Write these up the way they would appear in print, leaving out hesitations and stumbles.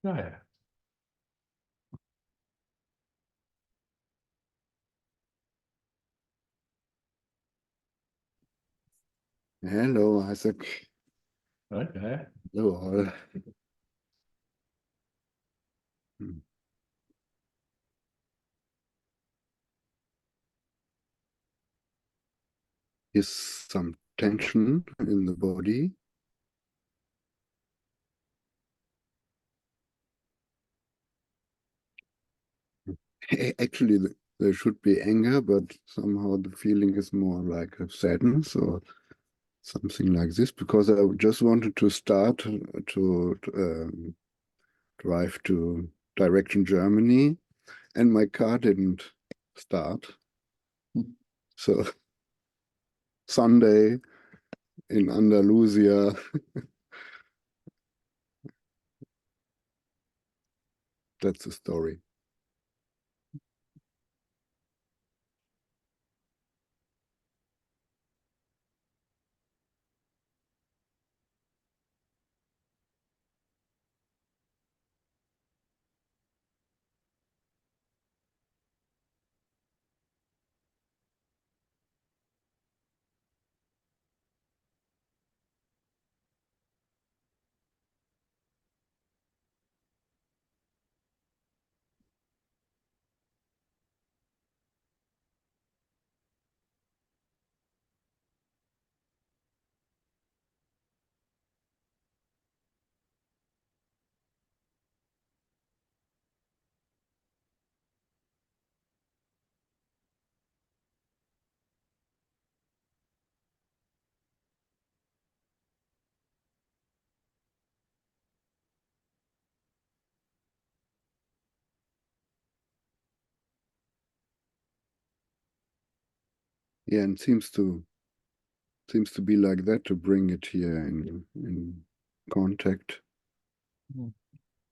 Oh, yeah. Hello, Isaac. Okay. Hello, all. Hmm. Is some tension in the body. Actually, there should be anger, but somehow the feeling is more like a sadness or something like this, because I just wanted to start to drive to direction Germany, and my car didn't start. So Sunday in Andalusia, that's the story. Yeah, and seems to be like that to bring it here in contact. Mm.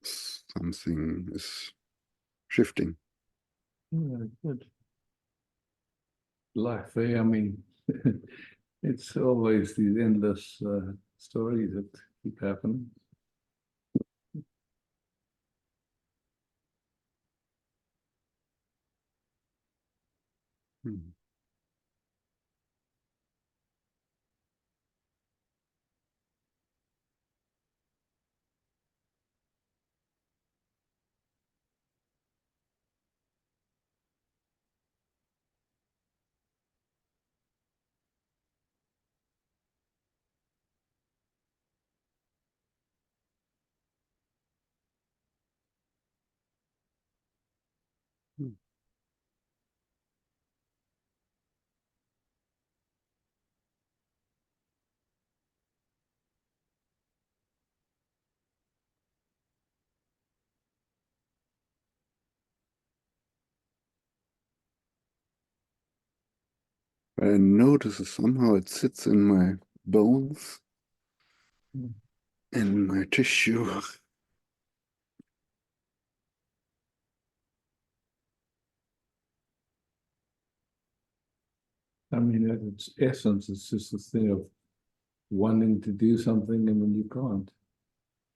Something is shifting. Yeah, good. Life, I mean, it's always these endless stories that keep happening. Hmm. Hmm. I notice somehow it sits in my bones, Mm. in my tissue. I mean, at its essence, it's just a thing of wanting to do something and then you can't.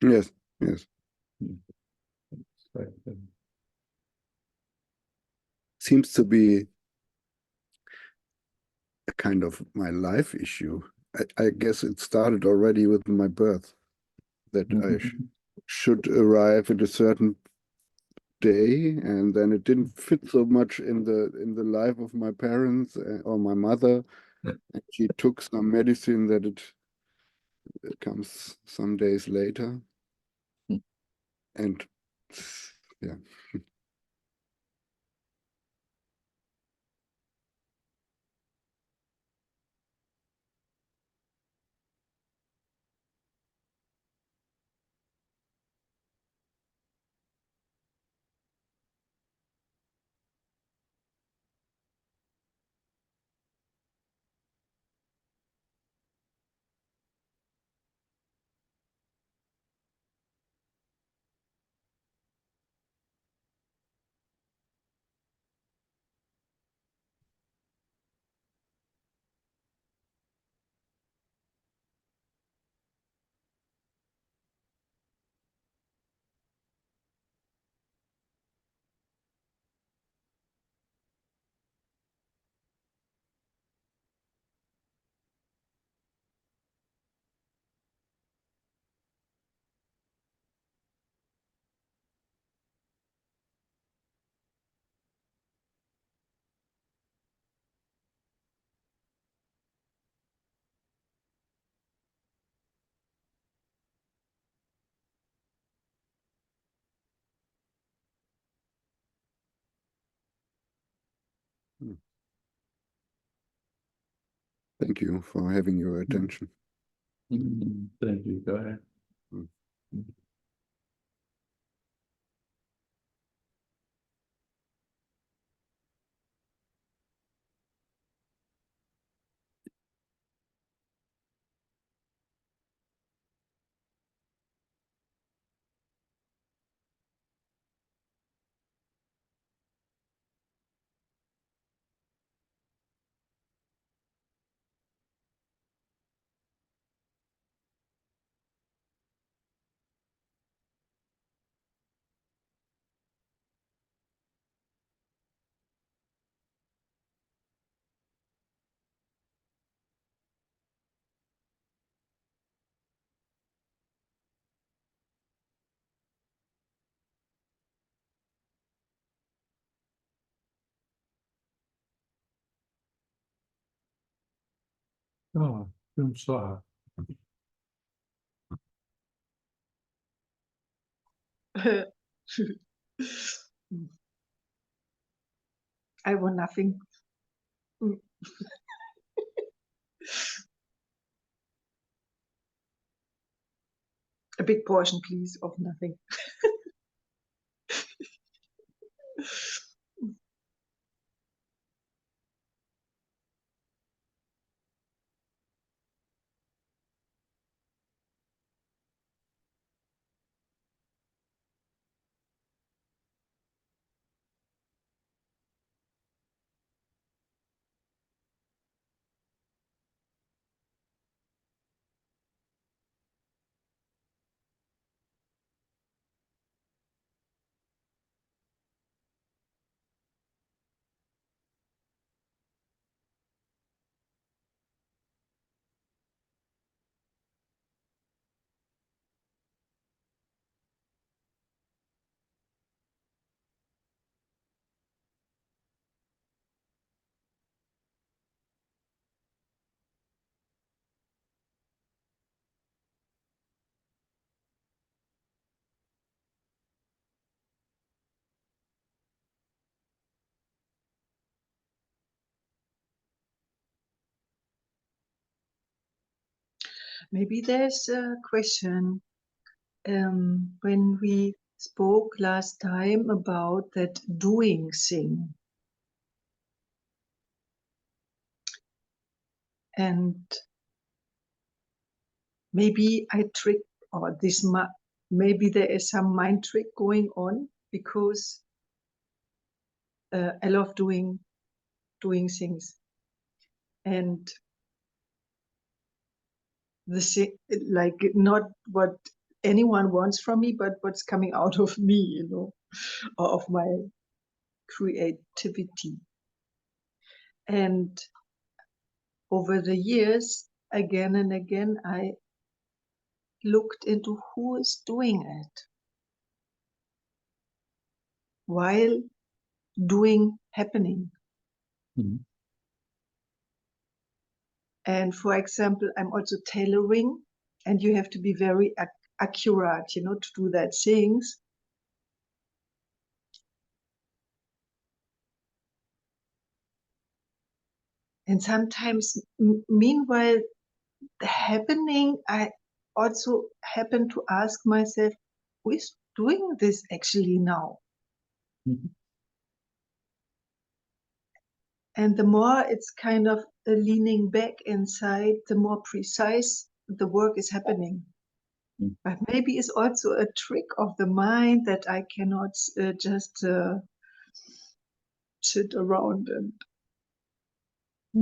Yes, yes. Mm. It's like, Seems to be a kind of my life issue. I guess it started already with my birth, that I should arrive at a certain day, and then it didn't fit so much in the life of my parents or my mother. And she took some medicine that it comes some days later, and yeah. Thank you for having your attention. Thank you. Go ahead. Mm. Oh, I'm sorry. I want nothing. A big portion, please, of nothing. Maybe there's a question. When we spoke last time about that doing thing, and maybe I trick, or this maybe there is some mind trick going on, because I love doing things, and the thing, like, not what anyone wants from me, but what's coming out of me, you know, or of my creativity. And over the years, again and again, I looked into who is doing it while doing happening. Mhm. And for example, I'm also tailoring, and you have to be very accurate, you know, to do that things. And sometimes, meanwhile, the happening, I also happen to ask myself, who is doing this actually now? Mhm. And the more it's kind of leaning back inside, the more precise the work is happening. Mm. But maybe it's also a trick of the mind that I cannot just sit around and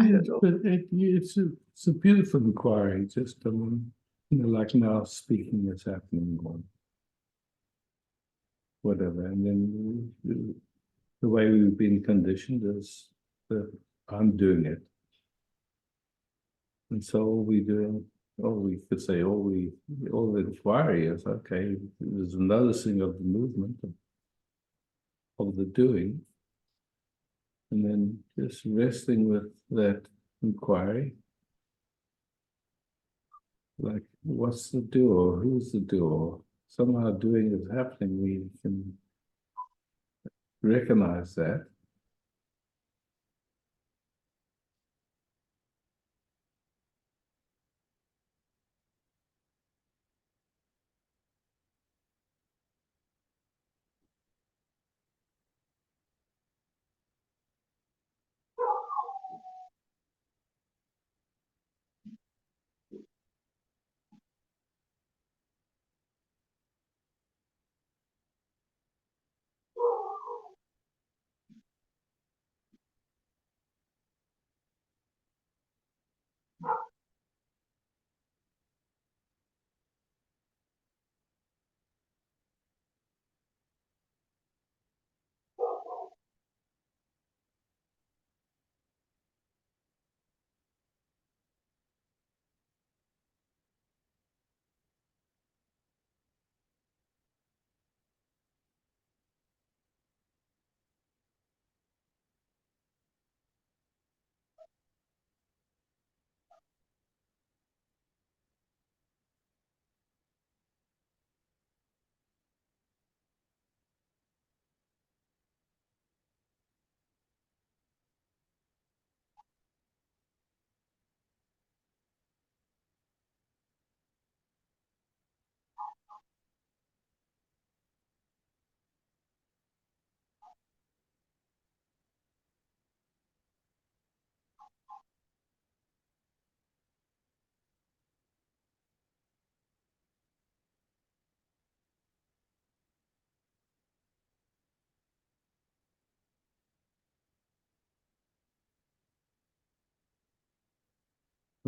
I don't know. But it's a beautiful inquiry, just like now speaking is happening or whatever. And then the way we've been conditioned is that I'm doing it. And so all we do, or we could say all the inquiry is, okay, there's a noticing of the movement of the doing, and then just resting with that inquiry. Like, what's the doer? Who's the doer? Somehow doing is happening. We can recognize that.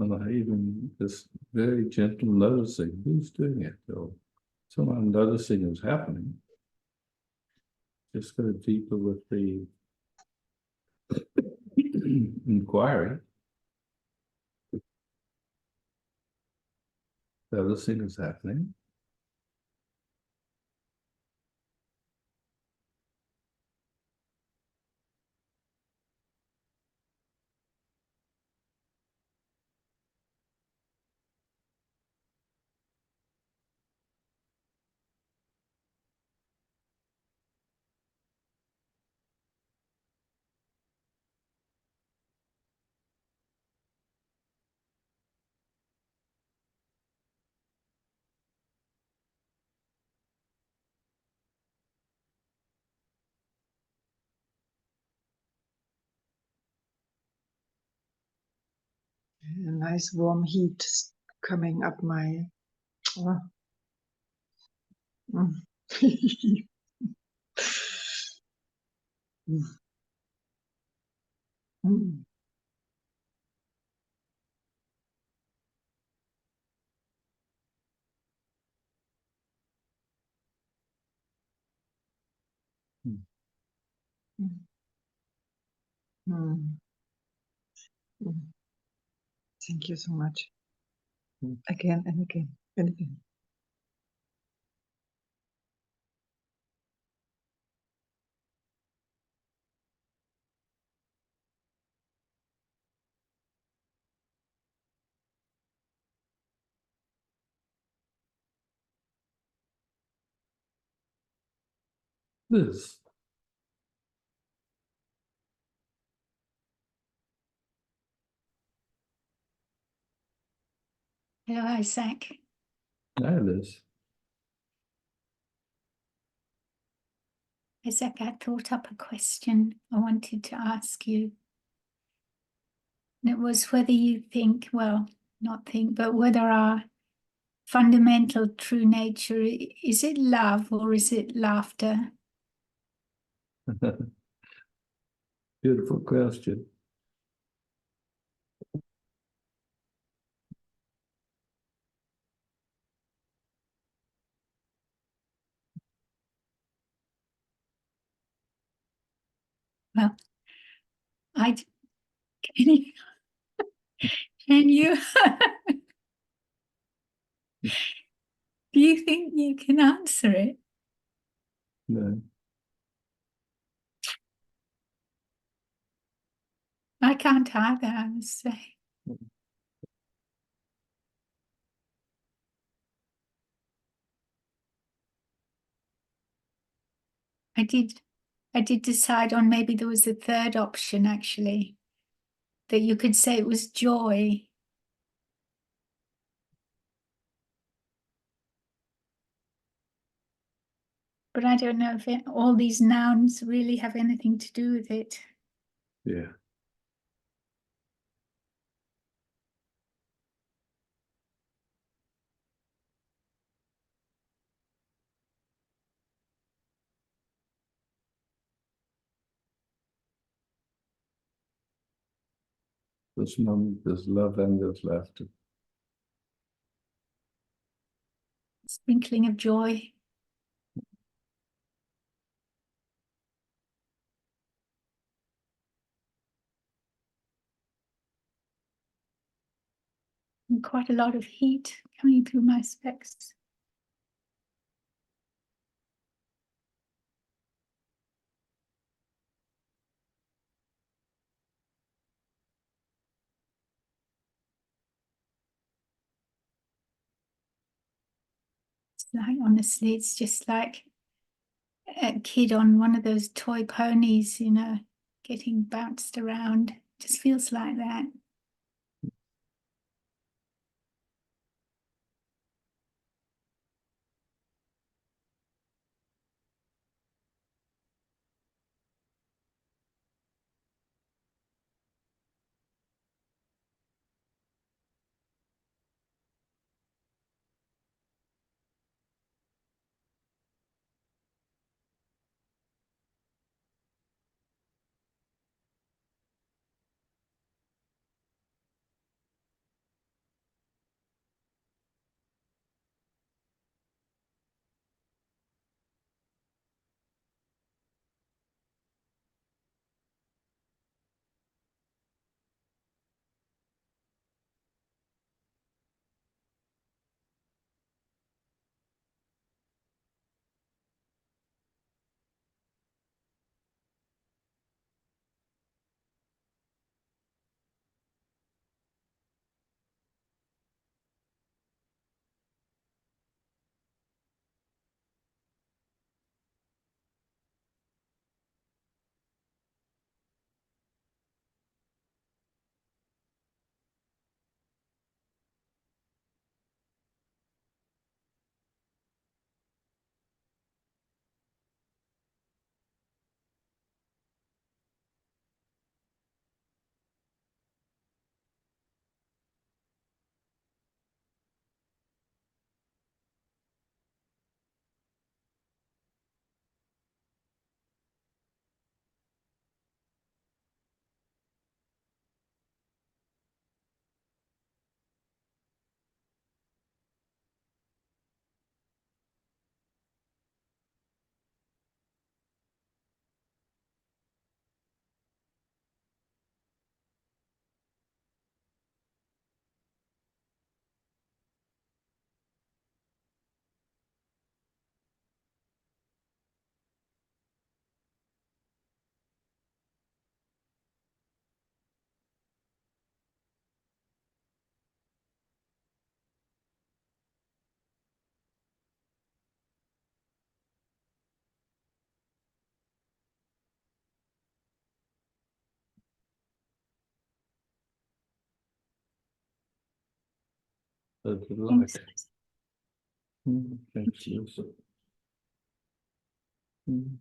And I even this very gentle noticing who's doing it, or someone noticing is happening. Just go deeper with the inquiry. Noticing is happening. A nice warm heat coming up my. Oh. Mm. Mm. Mm. Mm. Mm. Mm. Mm. Thank you so much. Mm. Again and again and again. This. Hello, Isaac. That is. Isaac, I thought up a question I wanted to ask you. And it was whether you think, well, not think, but whether our fundamental true nature, is it love or is it laughter? Beautiful question. Well, I can you, can you do you think you can answer it? No. I can't either, I must say. I did decide on maybe there was a third option actually, that you could say it was joy. But I don't know if all these nouns really have anything to do with it. Yeah. There's love and there's laughter. Sprinkling of joy. And quite a lot of heat coming through my specs. It's like, honestly, it's just like a kid on one of those toy ponies, you know, getting bounced around. Just feels like that. a delight. Thank you. Mm.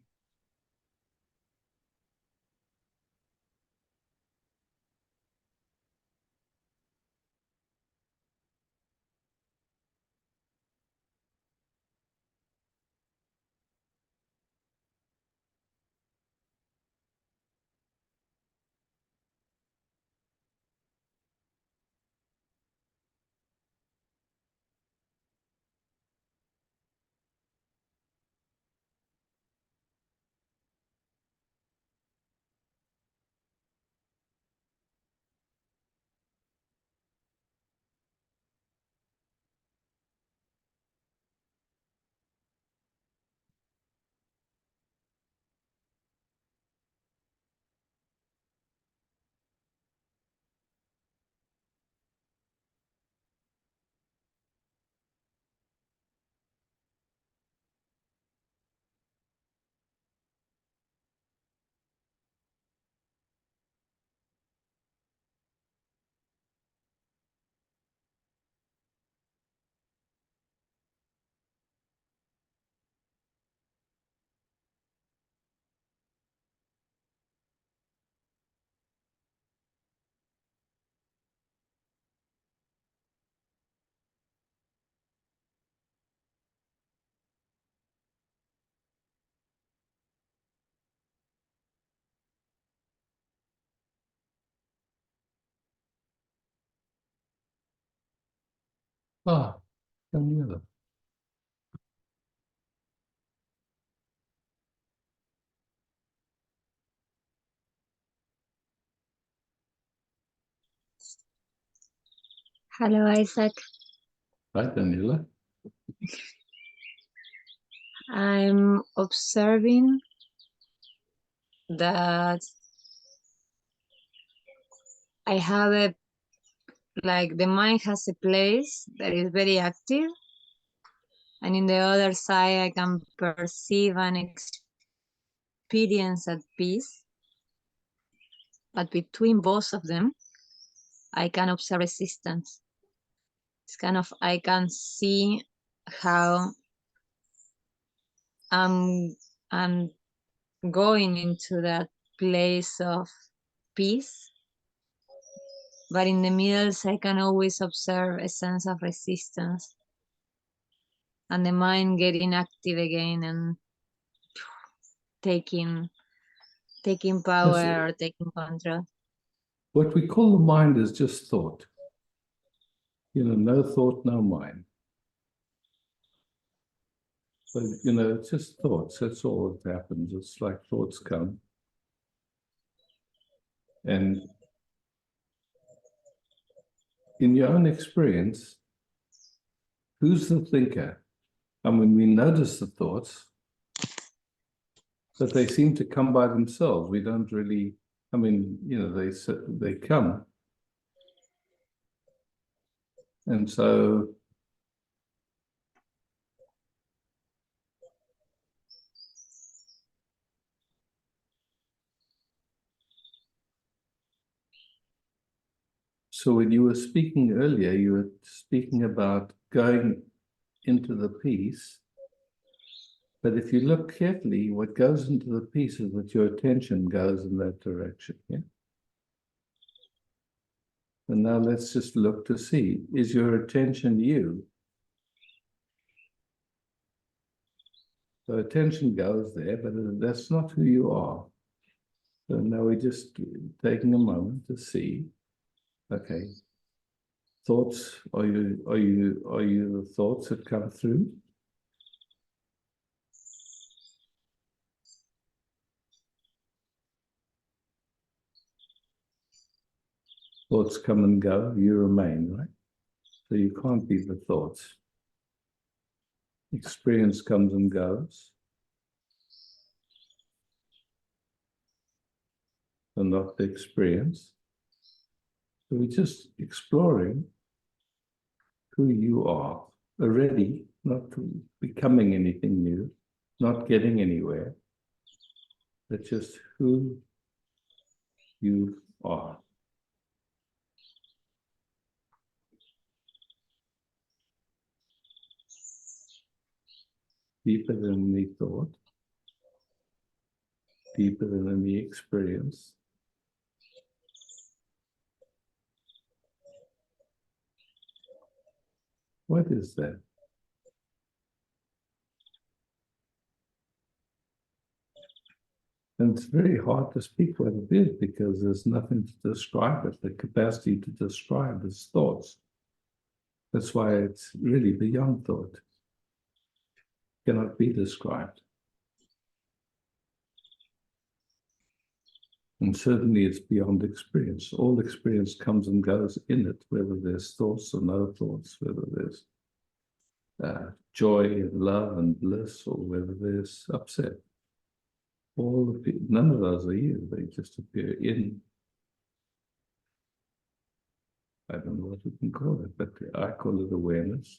Ah, Daniela. Hello, Isaac. Hi, Daniela. I'm observing that I have like the mind has a place that is very active, and in the other side, I can perceive and experience at peace. But between both of them, I can observe resistance. It's kind of, I can see how I'm going into that place of peace, but in the middle I can always observe a sense of resistance and the mind getting active again and taking power or taking control. What we call the mind is just thought. You know, no thought, no mind. So, you know, it's just thoughts. That's all that happens. It's like thoughts come. And in your own experience, who's the thinker? And when we notice the thoughts, but they seem to come by themselves. We don't really, I mean, you know, they come. And so when you were speaking earlier, you were speaking about going into the peace. But if you look carefully, what goes into the peace is that your attention goes in that direction. Yeah. And now let's just look to see, is your attention you? So attention goes there, but that's not who you are. So now we're just taking a moment to see, okay, thoughts, are you the thoughts that come through? Thoughts come and go, you remain, right? So you can't be the thoughts. Experience comes and goes. And not the experience. So we're just exploring who you are already, not becoming anything new, not getting anywhere, but just who you are. deeper than any thought, deeper than any experience. What is that? And it's very hard to speak what it is because there's nothing to describe it. The capacity to describe is thoughts. That's why it's really beyond thought. It cannot be described. And certainly it's beyond experience. All experience comes and goes in it, whether there's thoughts or no thoughts, whether there's joy and love and bliss, or whether there's upset. None of those are you, they just appear in, I don't know what you can call it, but I call it awareness.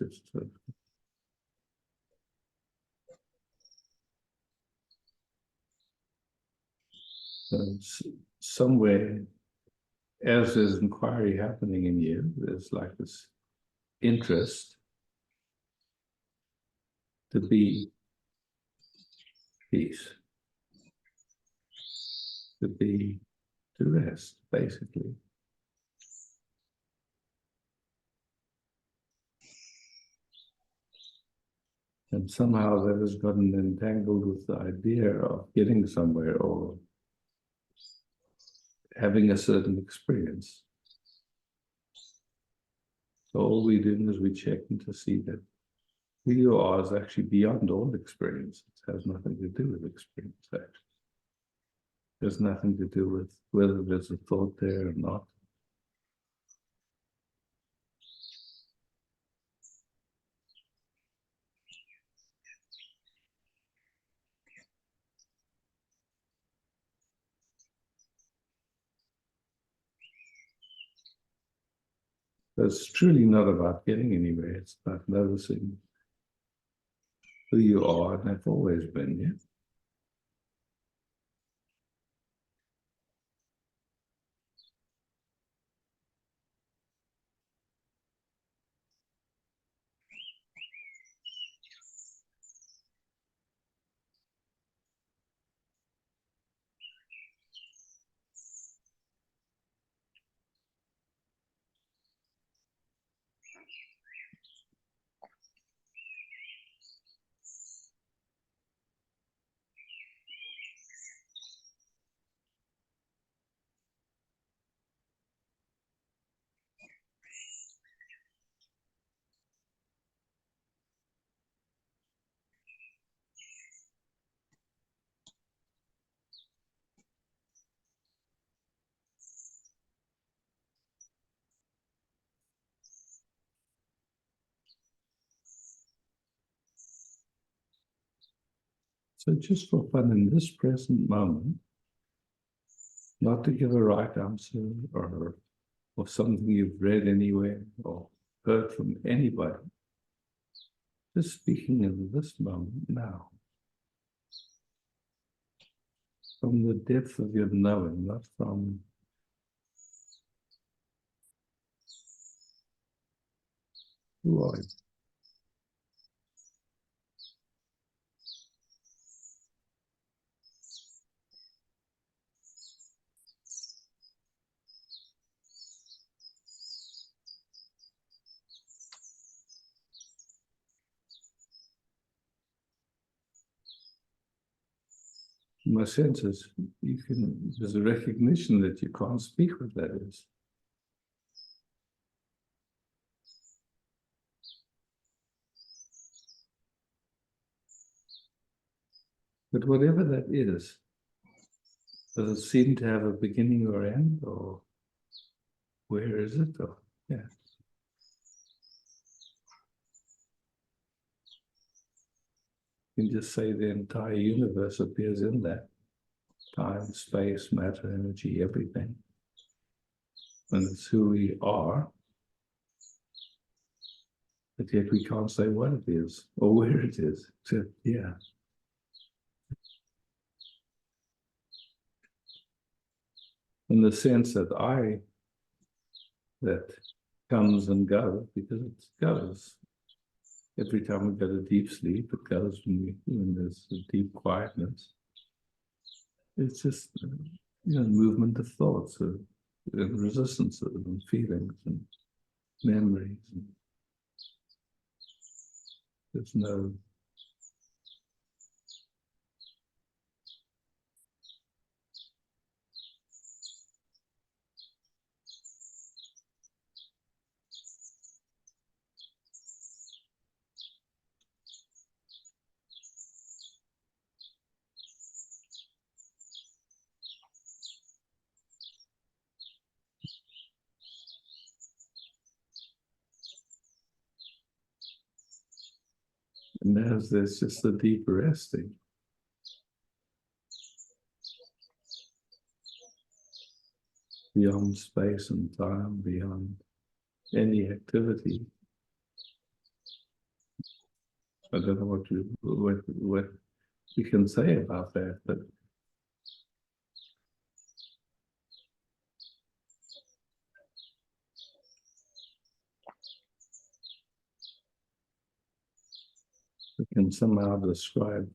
Somewhere, as there's inquiry happening in you, there's like this interest to be peace, to rest, basically. And somehow that has gotten entangled with the idea of getting somewhere or having a certain experience. So all we're doing is we're checking to see that who you are is actually beyond all experience. It has nothing to do with experience, actually. There's nothing to do with whether there's a thought there or not. So it's truly not about getting anywhere. It's about noticing who you are and have always been, yeah? So just for fun in this present moment, not to give a right answer or something you've read anywhere or heard from anybody, just speaking in this moment now, from the depth of your knowing, not from who are you? My sense is there's a recognition that you can't speak what that is. But whatever that is, does it seem to have a beginning or end, or where is it? Or, yeah. You can just say the entire universe appears in that. Time, space, matter, energy, everything. And it's who we are. But yet we can't say what it is or where it is, except, yeah. In the sense that that comes and goes, because it goes. every time we go to deep sleep, it goes when there's a deep quietness. It's just, movement of thoughts, and resistances and feelings and memories. And there's no and there's just a deep resting. Beyond space and time, beyond any activity. I don't know what we can say about that, but we can somehow describe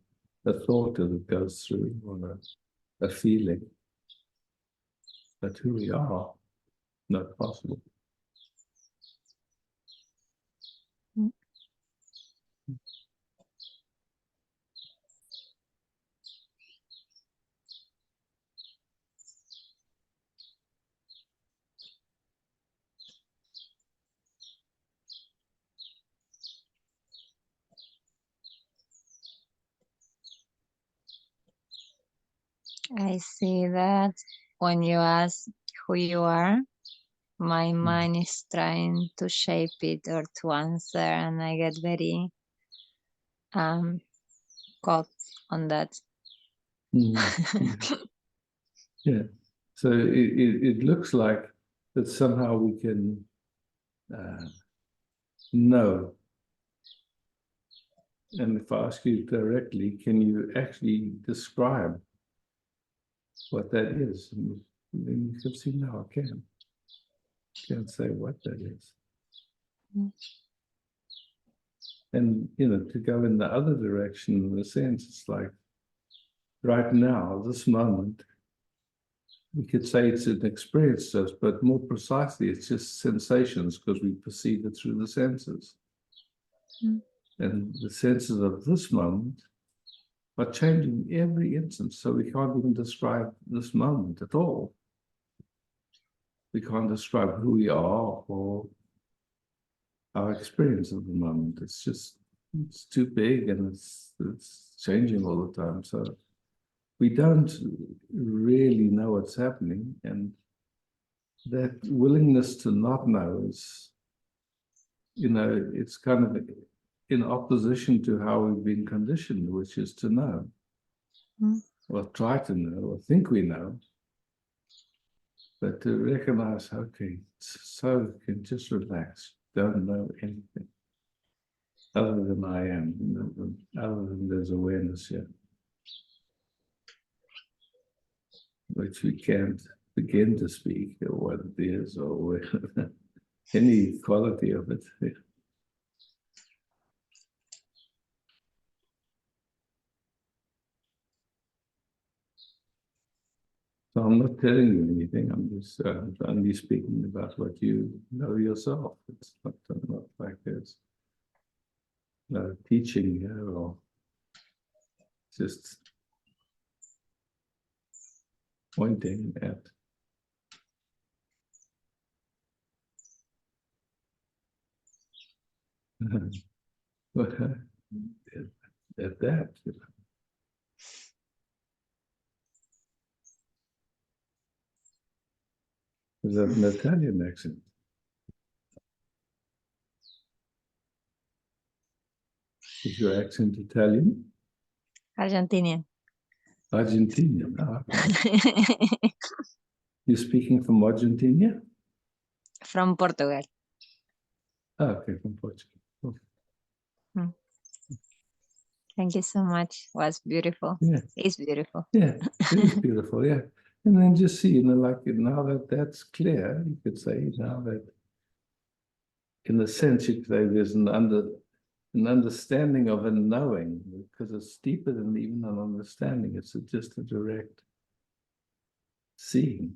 a thought as it goes through, or a feeling. But who we are, not possible. I see that when you ask who you are, my mind is trying to shape it or to answer, and I get very caught on that. Yeah. So it looks like that somehow we can know. And if I ask you directly, can you actually describe what that is? And then you can see, no, I can't say what that is. And, to go in the other direction, in a sense, it's like right now, this moment, we could say it's an experience to us, but more precisely, it's just sensations because we perceive it through the senses. And the senses of this moment are changing every instant, so we can't even describe this moment at all. We can't describe who we are or our experience of the moment. It's too big, and it's changing all the time. So we don't really know what's happening, and that willingness to not know is, it's kind of in opposition to how we've been conditioned, which is to know, or try to know, or think we know. But to recognize, okay, so can just relax, don't know anything other than I am, other than there's awareness here, which we can't begin to speak or what it is or any quality of it. So I'm not telling you anything. I'm just only speaking about what you know yourself. It's not like there's no teaching here, or just pointing at at that. Is that an Italian accent? Is your accent Italian? Argentinian. Argentinian. You're speaking from Argentina? From Portugal. Okay, from Portugal. Okay. Thank you so much. It was beautiful. Yeah. It's beautiful. Yeah, it is beautiful, yeah. And then just see, like now that that's clear, you could say now that, in a sense, you could say there's an an understanding of a knowing, because it's deeper than even an understanding. It's just a direct seeing.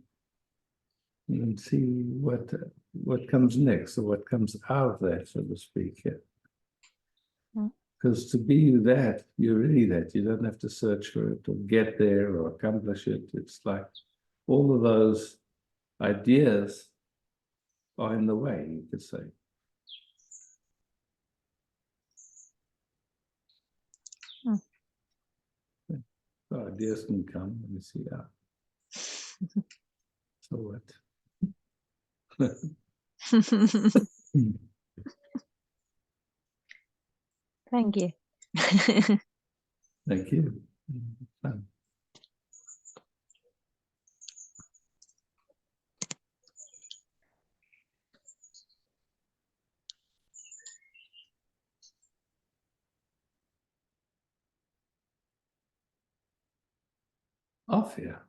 You can see what comes next, or what comes out of that, so to speak. Because to be that, you're really that. You don't have to search for it or get there or accomplish it. It's like all of those ideas are in the way, you could say. So ideas can come. Let me see that. So what? Thank you. Thank you. Fun. Off here.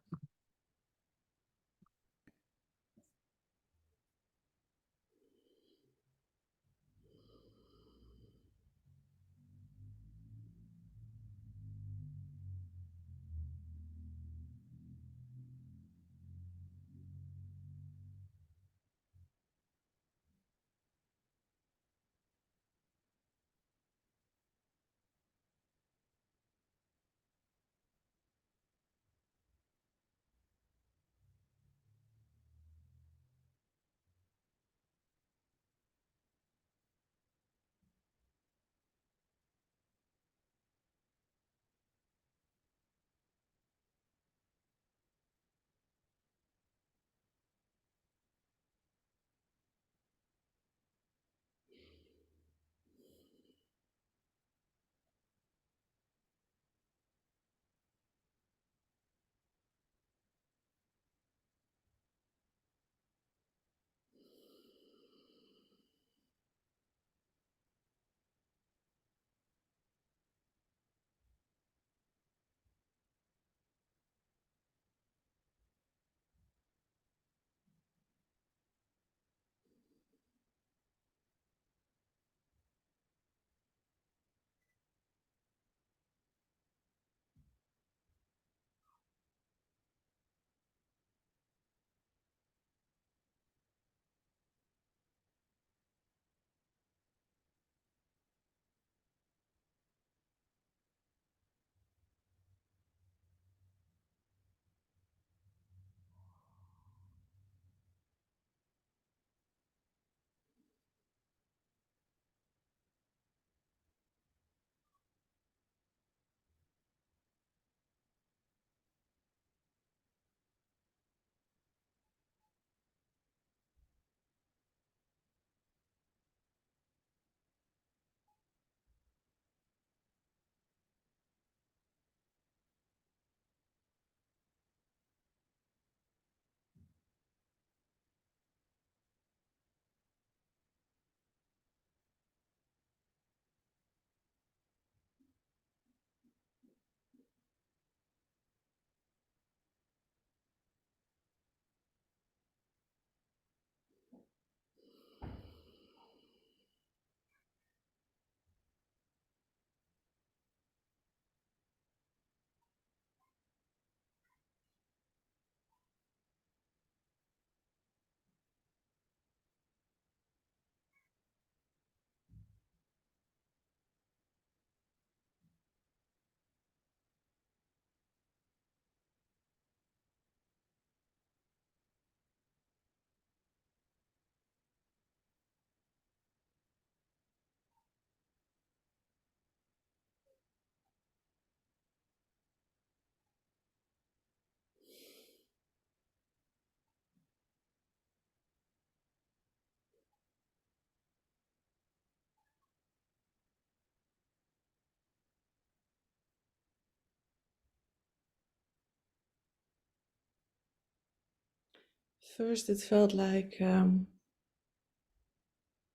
First, it felt like,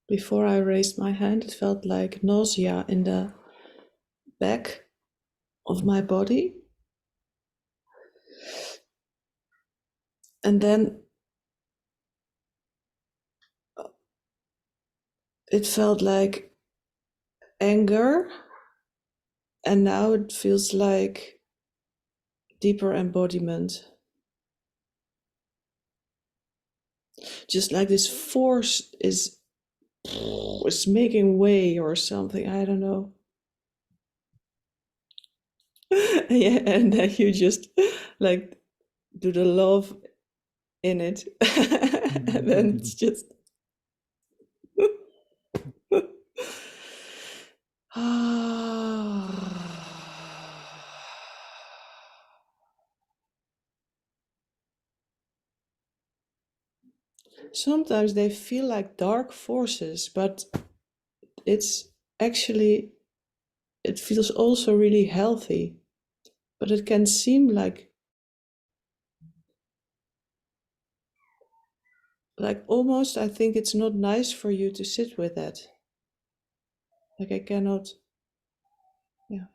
before I raised my hand, it felt like nausea in the back of my body. And then it felt like anger, and now it feels like deeper embodiment. Just like this force is making way or something. I don't know. Yeah, and then you just like do the love in it, and then it's just. Sometimes they feel like dark forces, but it's actually, it feels also really healthy. But it can seem like almost, I think it's not nice for you to sit with that. Like I cannot, yeah.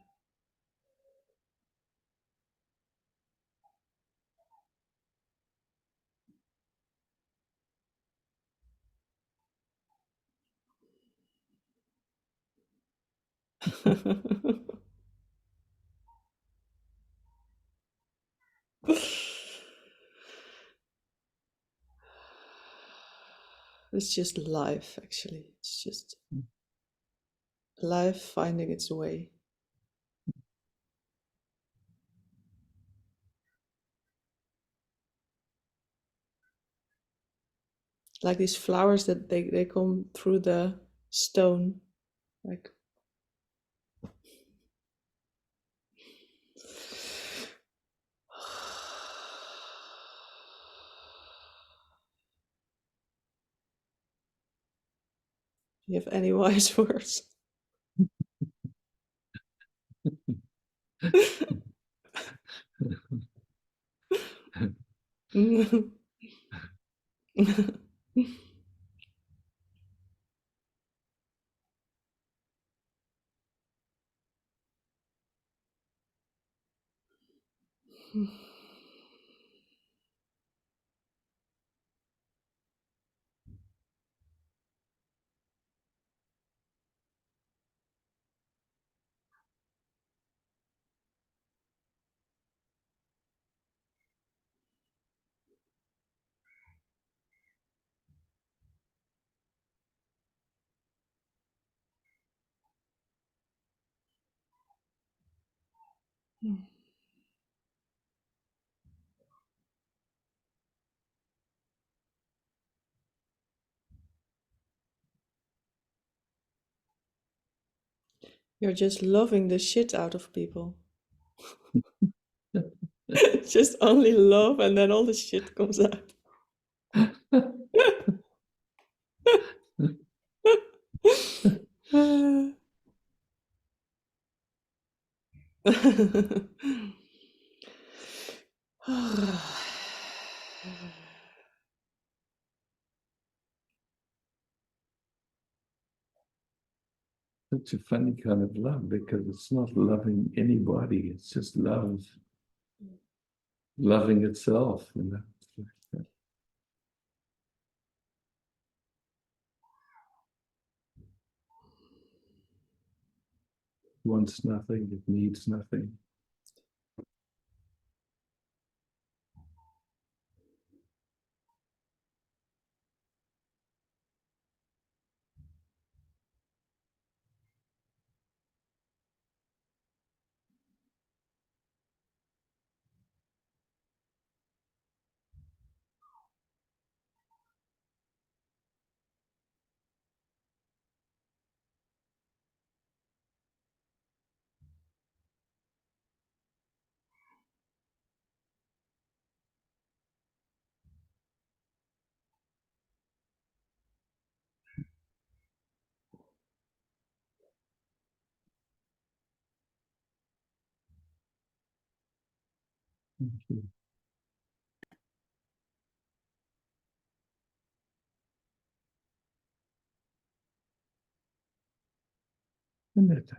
It's just life, actually. It's just life finding its way. Like these flowers that they come through the stone. Like you have any wise words? You're just loving the shit out of people. Just only love, and then all the shit comes out. Such a funny kind of love, because it's not loving anybody, it's just loving itself, you know. It's like that. It wants nothing, it needs nothing. Thank you. Metta.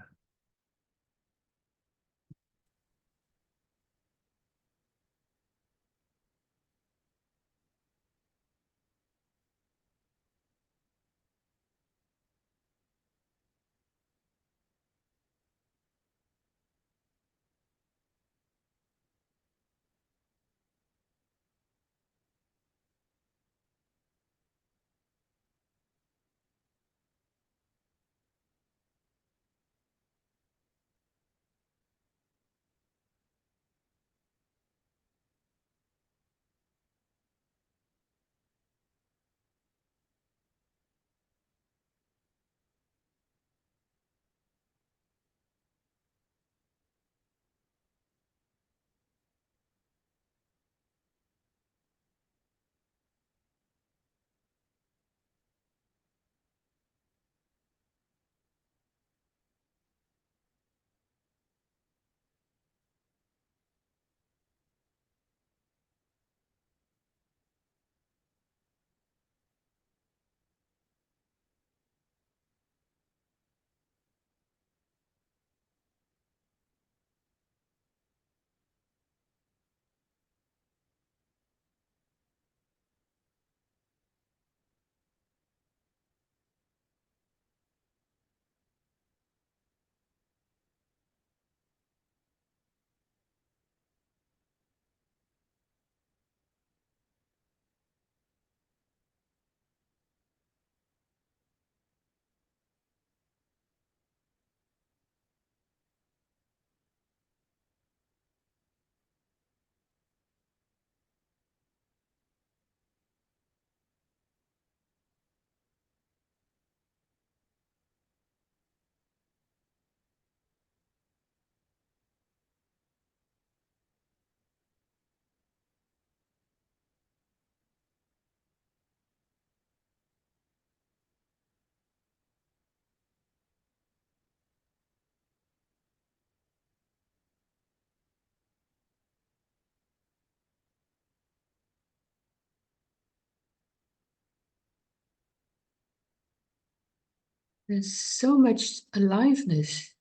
there's so much aliveness.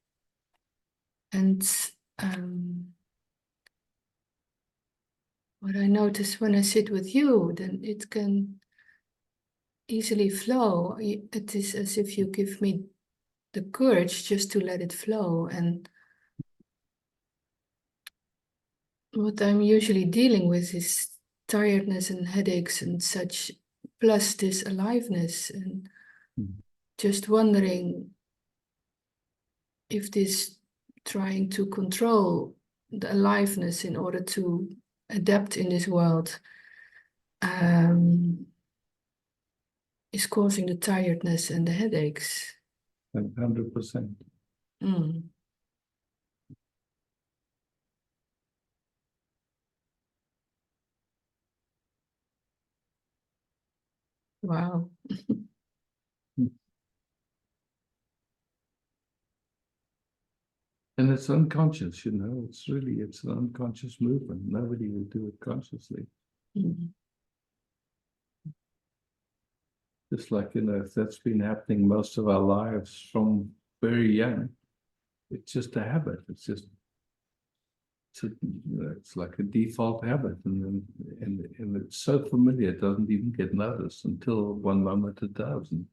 And what I notice when I sit with you, then it can easily flow. It is as if you give me the courage just to let it flow. And what I'm usually dealing with is tiredness and headaches and such, plus this aliveness, and just wondering if this trying to control the aliveness in order to adapt in this world is causing the tiredness and the headaches. 100%. Mm. Wow. And it's unconscious, you know, it's an unconscious movement. Nobody will do it consciously. Mm. Just like, you know, if that's been happening most of our lives from very young, it's just a habit. It's like a default habit, and it's so familiar it doesn't even get noticed until one moment it does. And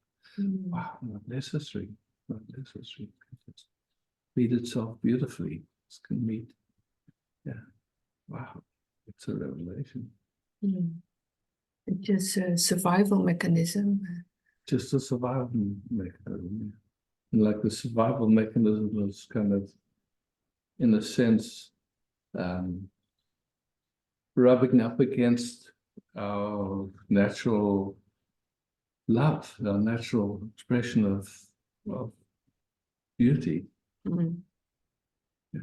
wow, not necessary. It's feed itself beautifully. It's can meet. Yeah. Wow. It's a revelation. Mm. It's just a survival mechanism. Just a survival mechanism. And like the survival mechanism is kind of, in a sense, rubbing up against our natural love, our natural expression of beauty. Mm. Yeah.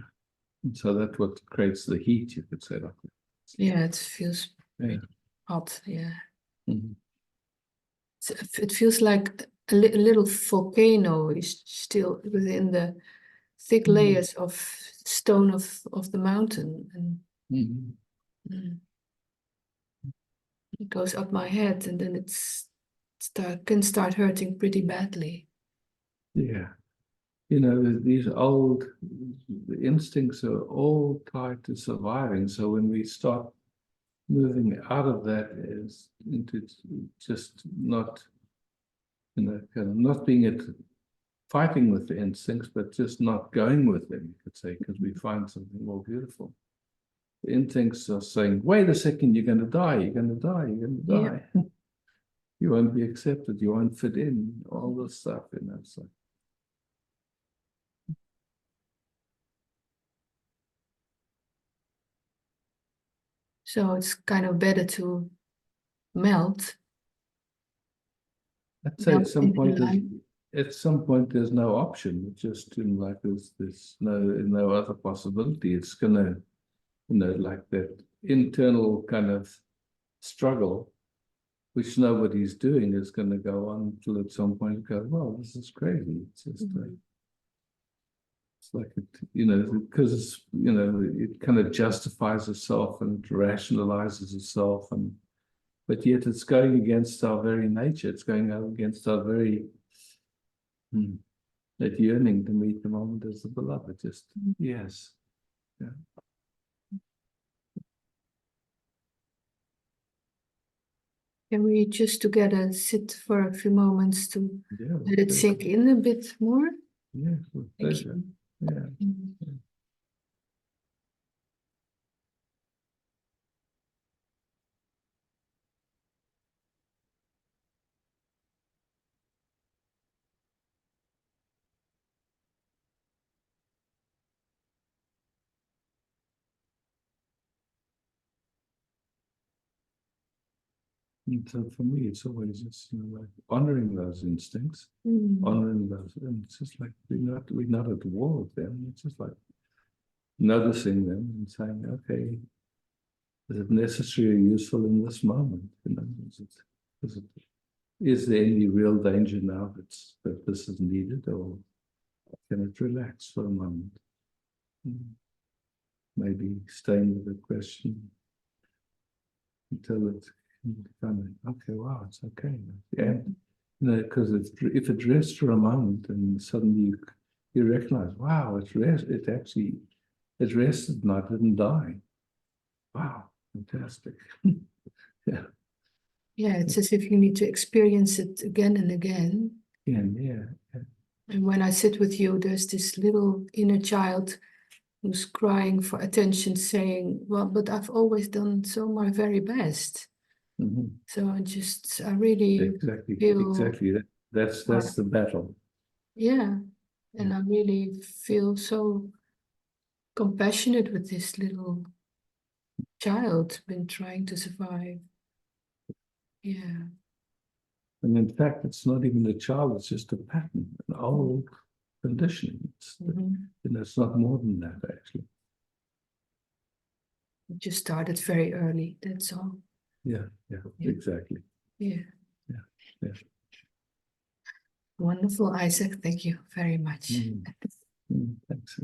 And so that's what creates the heat, you could say like that. Yeah, it feels Yeah. hot. Yeah. Mhm. It feels like a little volcano is still within the thick layers of stone of the mountain, and Mhm. it goes up my head, and then can start hurting pretty badly. Yeah. You know, these old instincts are all tied to surviving. So when we start moving out of that is into just not, you know, kind of not being fighting with the instincts, but just not going with them, you could say, because we find something more beautiful. The instincts are saying, wait a second, you're going to die, you're going to die, you're going to die. Yeah. You won't be accepted, you won't fit in, all this stuff, you know. So. So it's kind of better to melt. I'd say at some point, line. at some point there's no option. It's just in like there's no other possibility. It's gonna, you know, like that internal kind of struggle, which nobody's doing, is going to go on until at some point you go, well, this is crazy. It's just it's like it, you know, because you know it kind of justifies itself and rationalizes itself, and but yet it's going against our very nature. It's going against our very that yearning to meet the moment as the beloved. Just yes, yeah. Can we just together sit for a few moments to let it sink in a bit more? Yeah, with pleasure. Yeah. And so for me, it's always just, you know, like honoring those instincts, honoring those, and it's just like we're not at war with them. It's just like noticing them and saying, okay, is it necessary or useful in this moment? You know, is there any real danger now that this is needed, or can it relax for a moment? Maybe staying with the question until it kind of, okay, wow, it's okay. And because if it rests for a moment and suddenly you recognize, wow, it actually, it rested and I didn't die. Wow, fantastic. Yeah. Yeah, it's as if you need to experience it again and again. Yeah. And when I sit with you, there's this little inner child who's crying for attention, saying, well, but I've always done so my very best. Mhm. So I really Exactly. feel, That's the battle. yeah. And Yeah. I really feel so compassionate with this little child been trying to survive. Yeah. And in fact, it's not even a child, it's just a pattern, an old conditioning. Mhm. It's not more than that, actually. It just started very early, that's all. Yeah, exactly. Yeah. Yeah. Wonderful, Isaac. Thank you very much. Thanks.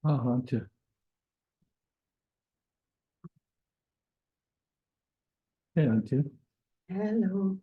Antje. Hey, Antje. Hello.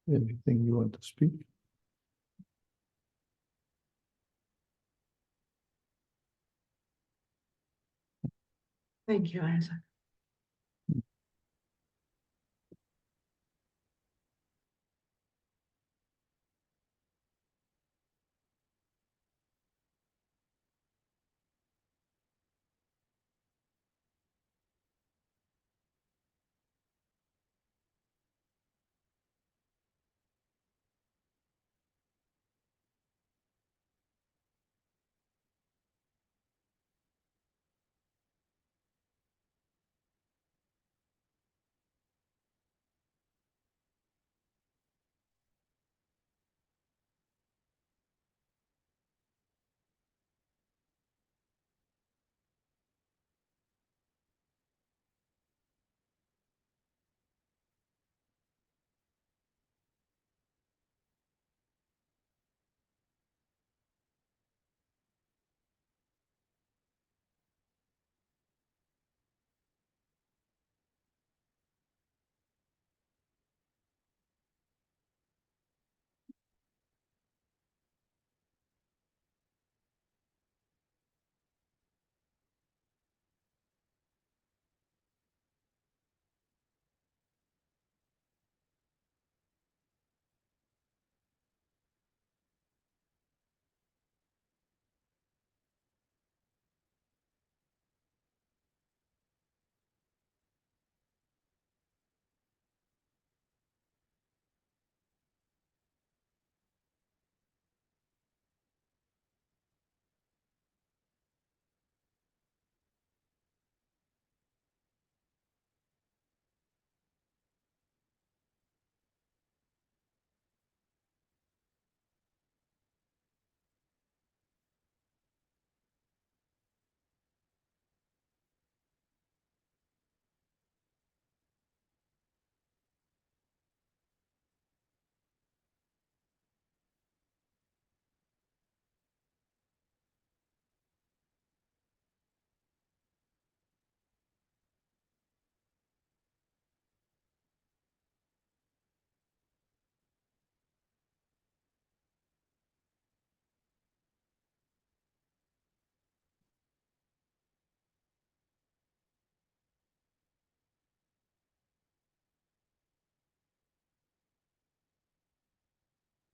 Anything you want to speak? Thank you, Isaac.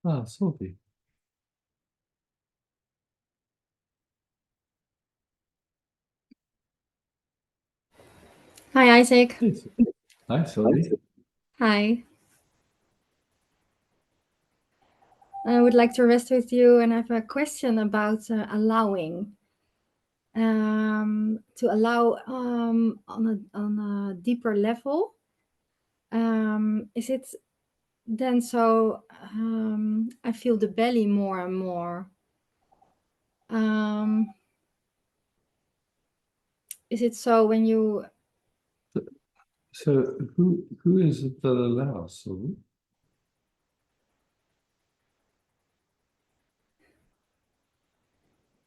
Ah, Sylvie. Hi, Isaac. Yes. Hi, Sylvie. Hi. I would like to rest with you, and I have a question about allowing. To allow on a deeper level. Is it then so I feel the belly more and more? Is it so when you? So who is it that allows, Sylvie?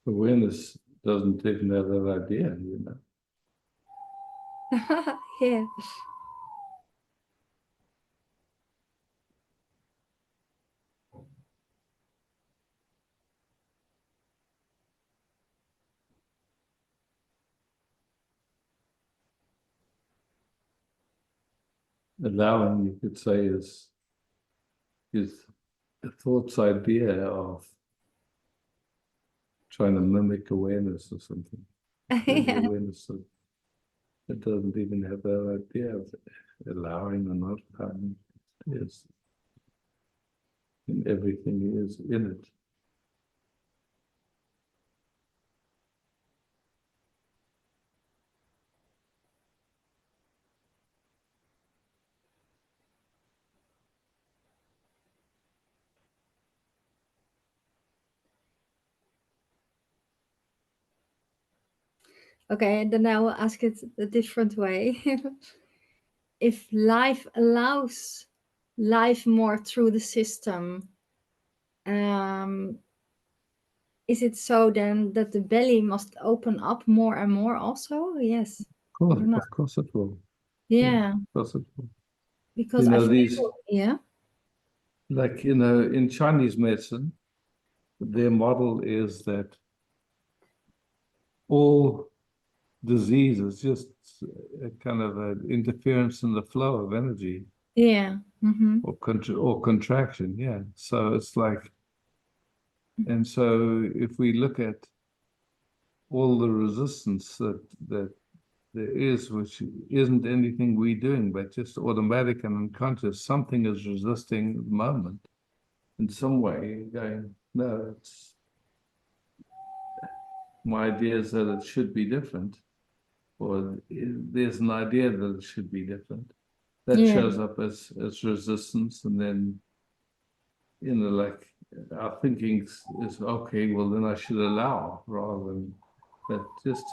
Awareness doesn't even have that idea, you know. Yeah. Allowing, you could say, is a thought's idea of trying to mimic awareness or something. There's Yeah. awareness that doesn't even have that idea of allowing or not allowing. It is. And everything is in it. Okay, and then I will ask it a different way. If life allows life more through the system, is it so then that the belly must open up more and more also? Yes. Or not? Of course it will. Yeah, Of course it will. because You I know, these, feel, yeah. like, you know, in Chinese medicine, their model is that all disease is just a kind of an interference in the flow of energy Yeah. Mm-hmm. or contraction. Yeah. So it's like, and so if we look at all the resistance that there is, which isn't anything we're doing, but just automatic and unconscious, something is resisting the moment in some way, going, no, it's my idea is that it should be different, or there's an idea that it should be different. That Yeah. shows up as resistance, and then, you know, like our thinking is okay, well then I should allow rather than, but just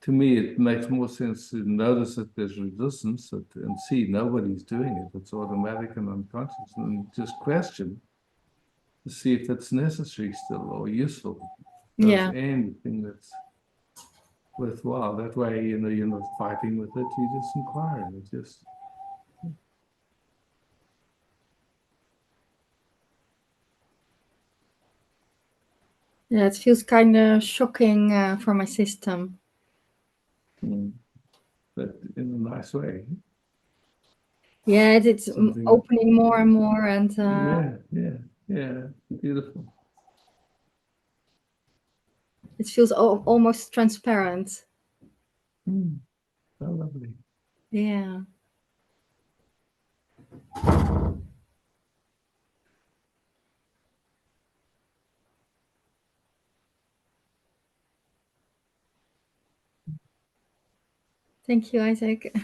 to me it makes more sense to notice that there's resistance and see nobody's doing it. It's automatic and unconscious, and just question to see if it's necessary still or useful. Does Yeah. anything that's worthwhile. That way, you know, you're not fighting with it, you're just inquiring. It's just, Yeah, it feels kind of shocking for my system. but in a nice way. Yeah, it's Something that, opening more and more, and yeah, beautiful. it feels almost transparent. So lovely. Yeah. Thank you, Isaac.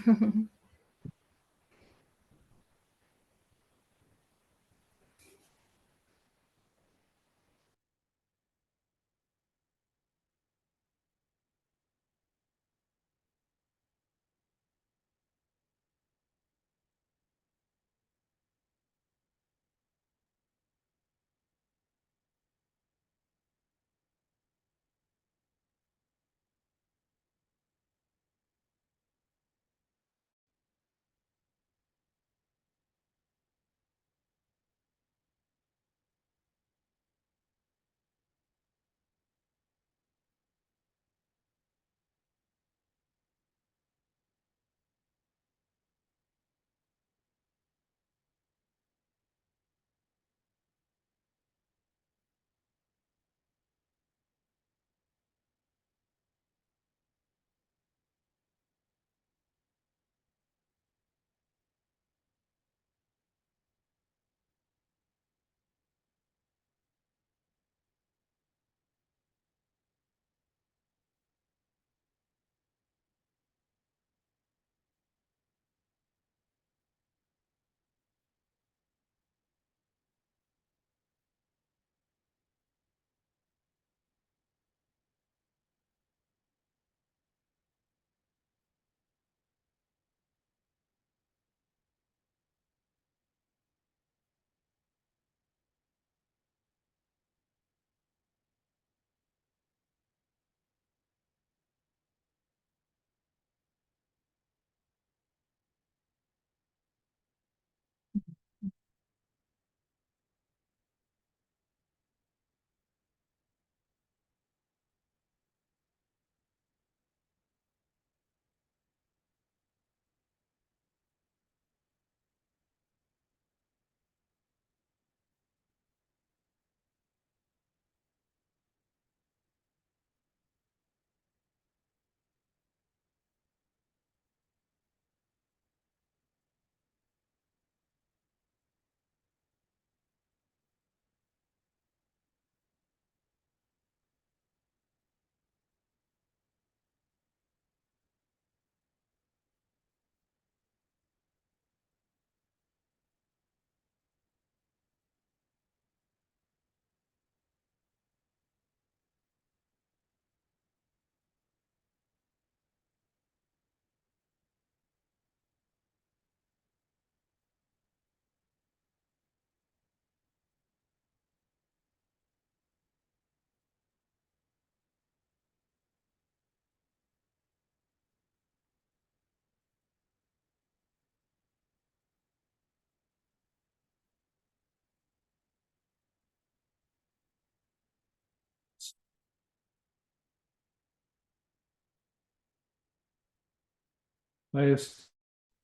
Esther?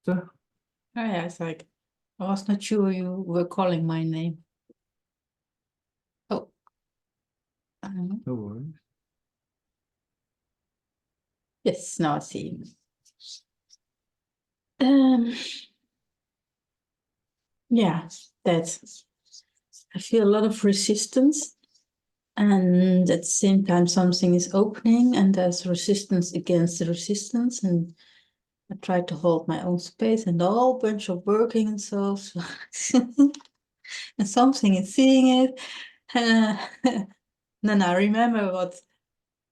Oh, yeah, it's like, I was not sure you were calling my name. Oh. No worries. Yes, now I see you. Yeah, that's, I feel a lot of resistance, and at the same time something is opening and there's resistance against the resistance, and I try to hold my own space and a whole bunch of working and so and something is seeing it. Then I remember what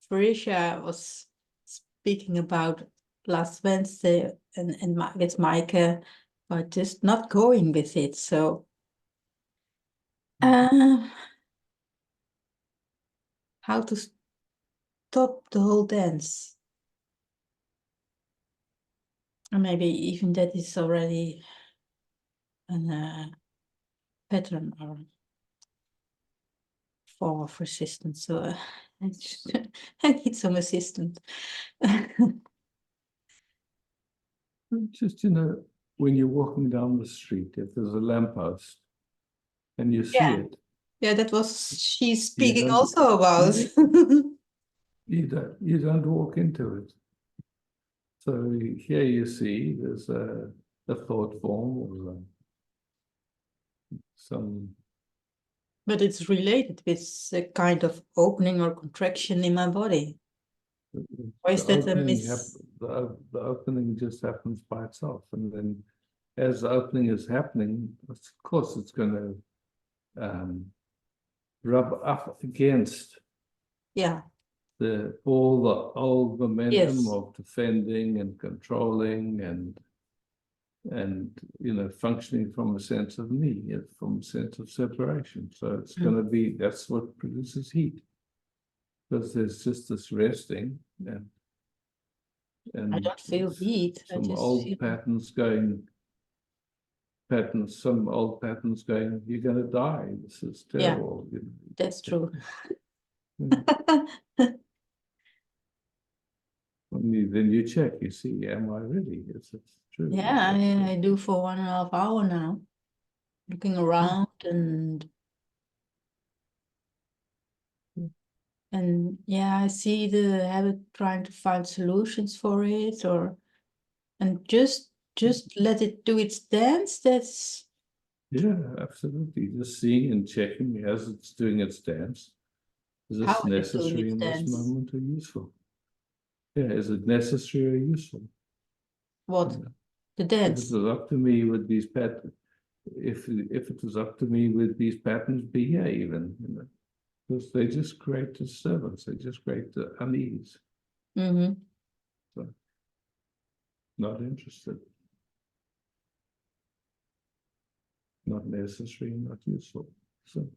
Felicia was speaking about last Wednesday and with Micah, but just not going with it. So how to stop the whole dance? Or maybe even that is already a pattern or form of resistance. So I need some assistance. Just, when you're walking down the street, if there's a lamppost and you see Yeah. it, Yeah, that was she's speaking don't- also about. you don't walk into it. So here you see there's a thought form or some. But it's related with a kind of opening or contraction in my body. Or is that a miss? The opening just happens by itself, and then as the opening is happening, of course it's going to rub up against Yeah, all the old momentum Yes. of defending and controlling and functioning from a sense of me, from a sense of separation. So it's Mm. going to be, that's what produces heat, because there's just this resting and I don't feel heat. I some just old feel patterns, some old patterns going, you're going to die, this is terrible. that's true. Then you check, you see, am I really? It's true. Yeah, I do for 1.5 hours now, looking around and yeah, I see the habit trying to find solutions for it, and just let it do its dance. That's Yeah, absolutely. Just seeing and checking as it's doing its dance. Is how this it is doing necessary its in this dance. moment or useful? Yeah, is it necessary or useful? What? Yeah. The If dance. it was up to me with these patterns, if it was up to me with these patterns, be here even, because they just create disturbance, they just create the unease. Mm-hmm. So, not interested. Not necessary, not useful. So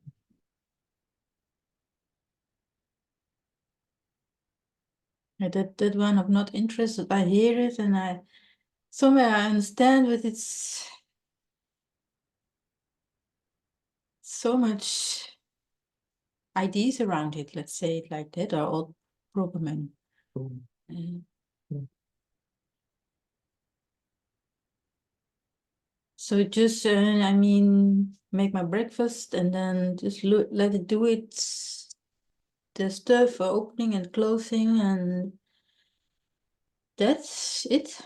Yeah, that one of not interested, I hear it and I somewhere I understand, but it's so much ideas around it, let's say it like that, are all programming. So just, I mean, make my breakfast and then just let it do its the stuff for opening and closing, and that's it.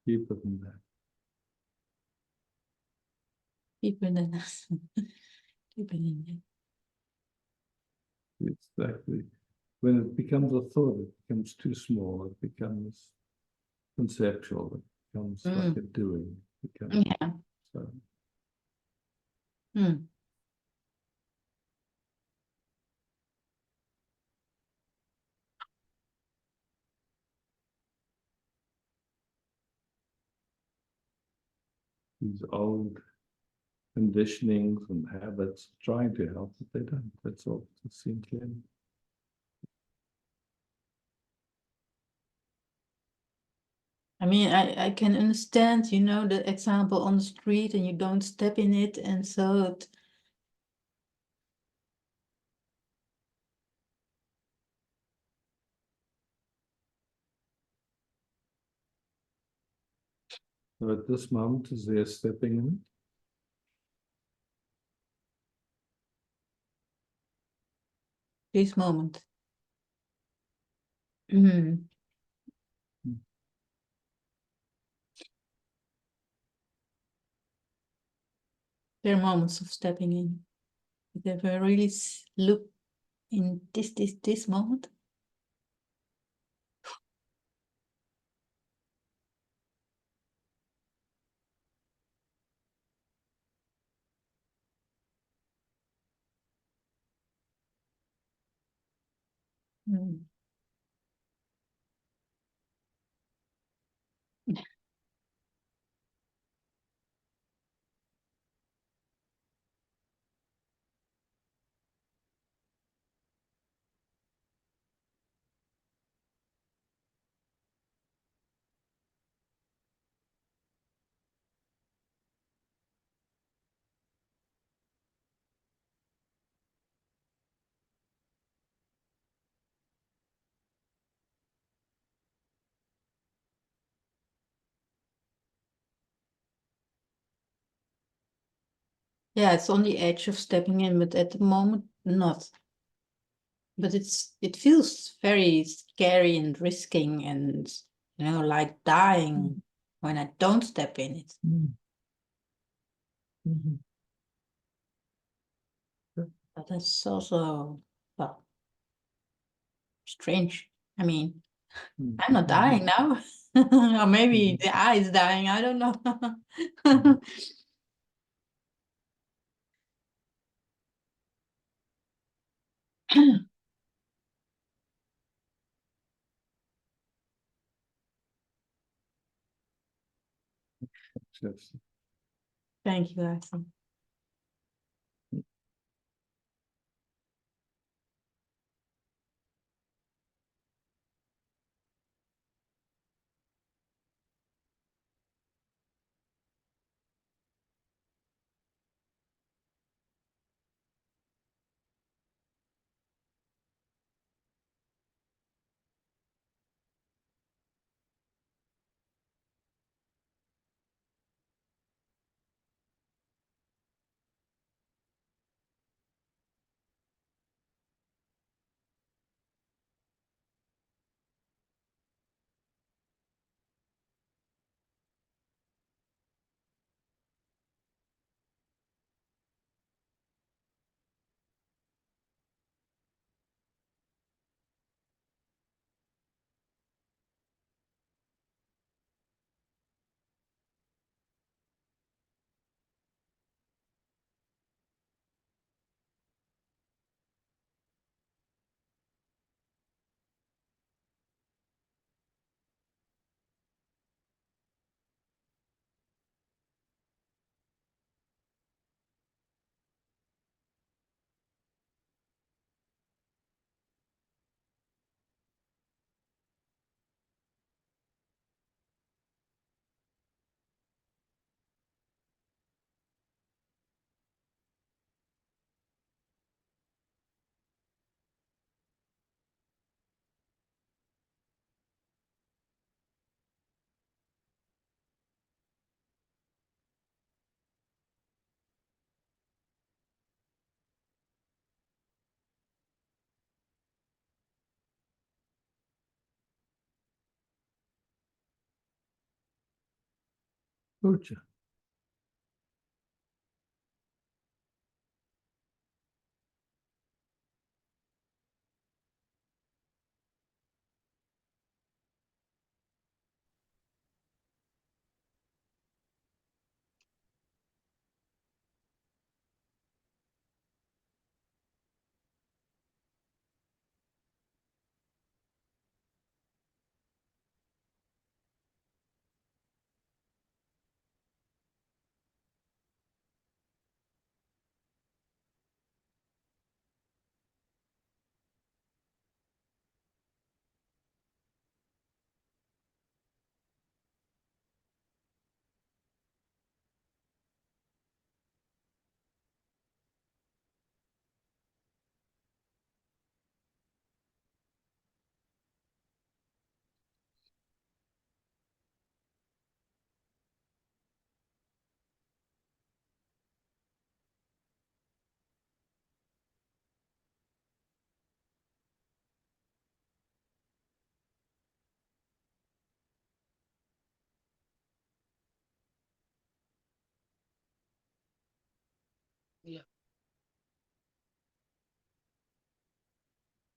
deeper than that. Deeper than that. Deeper than that. It's like when it becomes a thought, it becomes too small, it becomes conceptual, it becomes like a doing. Yeah. So. These old conditionings and habits trying to help, but they don't. That's all to sink in. I mean, I can understand, the example on the street and you don't step in it, and so So at this moment, is there stepping in? This moment. Mm. There are moments of stepping in. If I really look in this moment. Mm. Yeah, it's on the edge of stepping in, but at the moment not. But it feels very scary and risking and like dying when I don't step in it. But that's also, well, strange. I mean, I'm not dying now. Or maybe the eye is dying, I don't know. Yes. Thank you, Arthur. Good.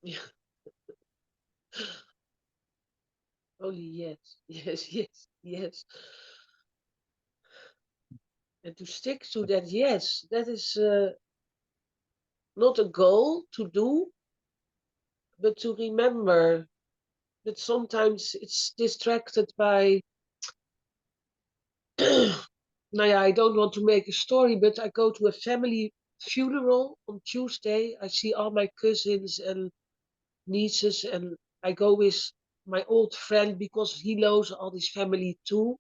Yeah. Only yes, yes, yes, yes. And to stick to that yes, that is not a goal to do, but to remember. But sometimes it's distracted by, now yeah, I don't want to make a story, but I go to a family funeral on Tuesday. I see all my cousins and nieces, and I go with my old friend because he knows all this family too.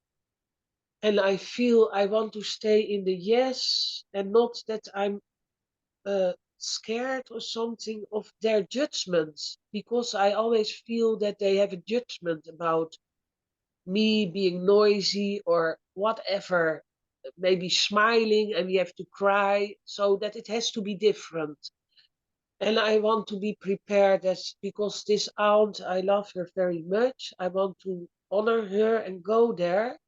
And I feel I want to stay in the yes, and not that I'm scared or something of their judgments, because I always feel that they have a judgment about me being noisy or whatever, maybe smiling and we have to cry, so that it has to be different. And I want to be prepared, as because this aunt, I love her very much. I want to honor her and go there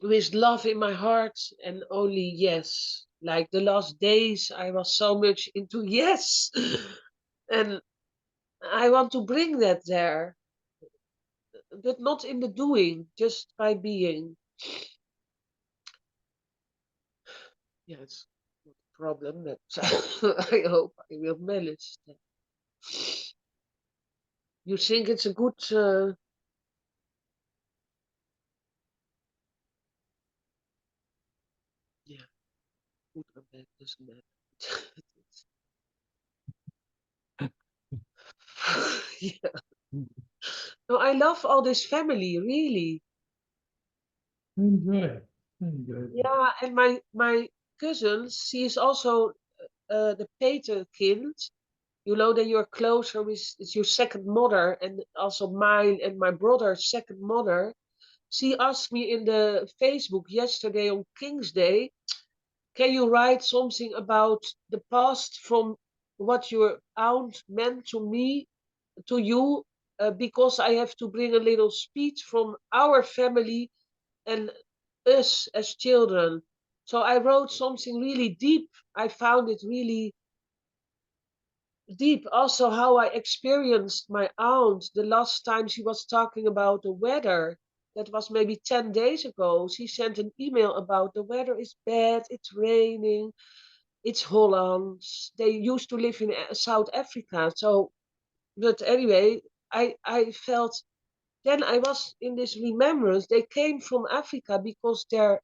with love in my heart and only yes. Like the last days, I was so much into yes. And I want to bring that there, but not in the doing, just by being. Yes, not a problem, but I hope I will manage that. You think it's a good yeah, good or bad doesn't matter. Yeah. No, I love all this family, really. Enjoy. Enjoy. Yeah, and my cousin, she is also the Peterkind. You know that you're closer with, it's your second mother, and also mine and my brother's second mother. She asked me in the Facebook yesterday on King's Day, can you write something about the past from what your aunt meant to me, to you, because I have to bring a little speech from our family and us as children. So I wrote something really deep. I found it really deep. Also, how I experienced my aunt the last time she was talking about the weather. That was maybe 10 days ago. She sent an email about the weather is bad, it's raining, it's Holland. They used to live in South Africa. So, but anyway, I felt, then I was in this remembrance. They came from Africa because their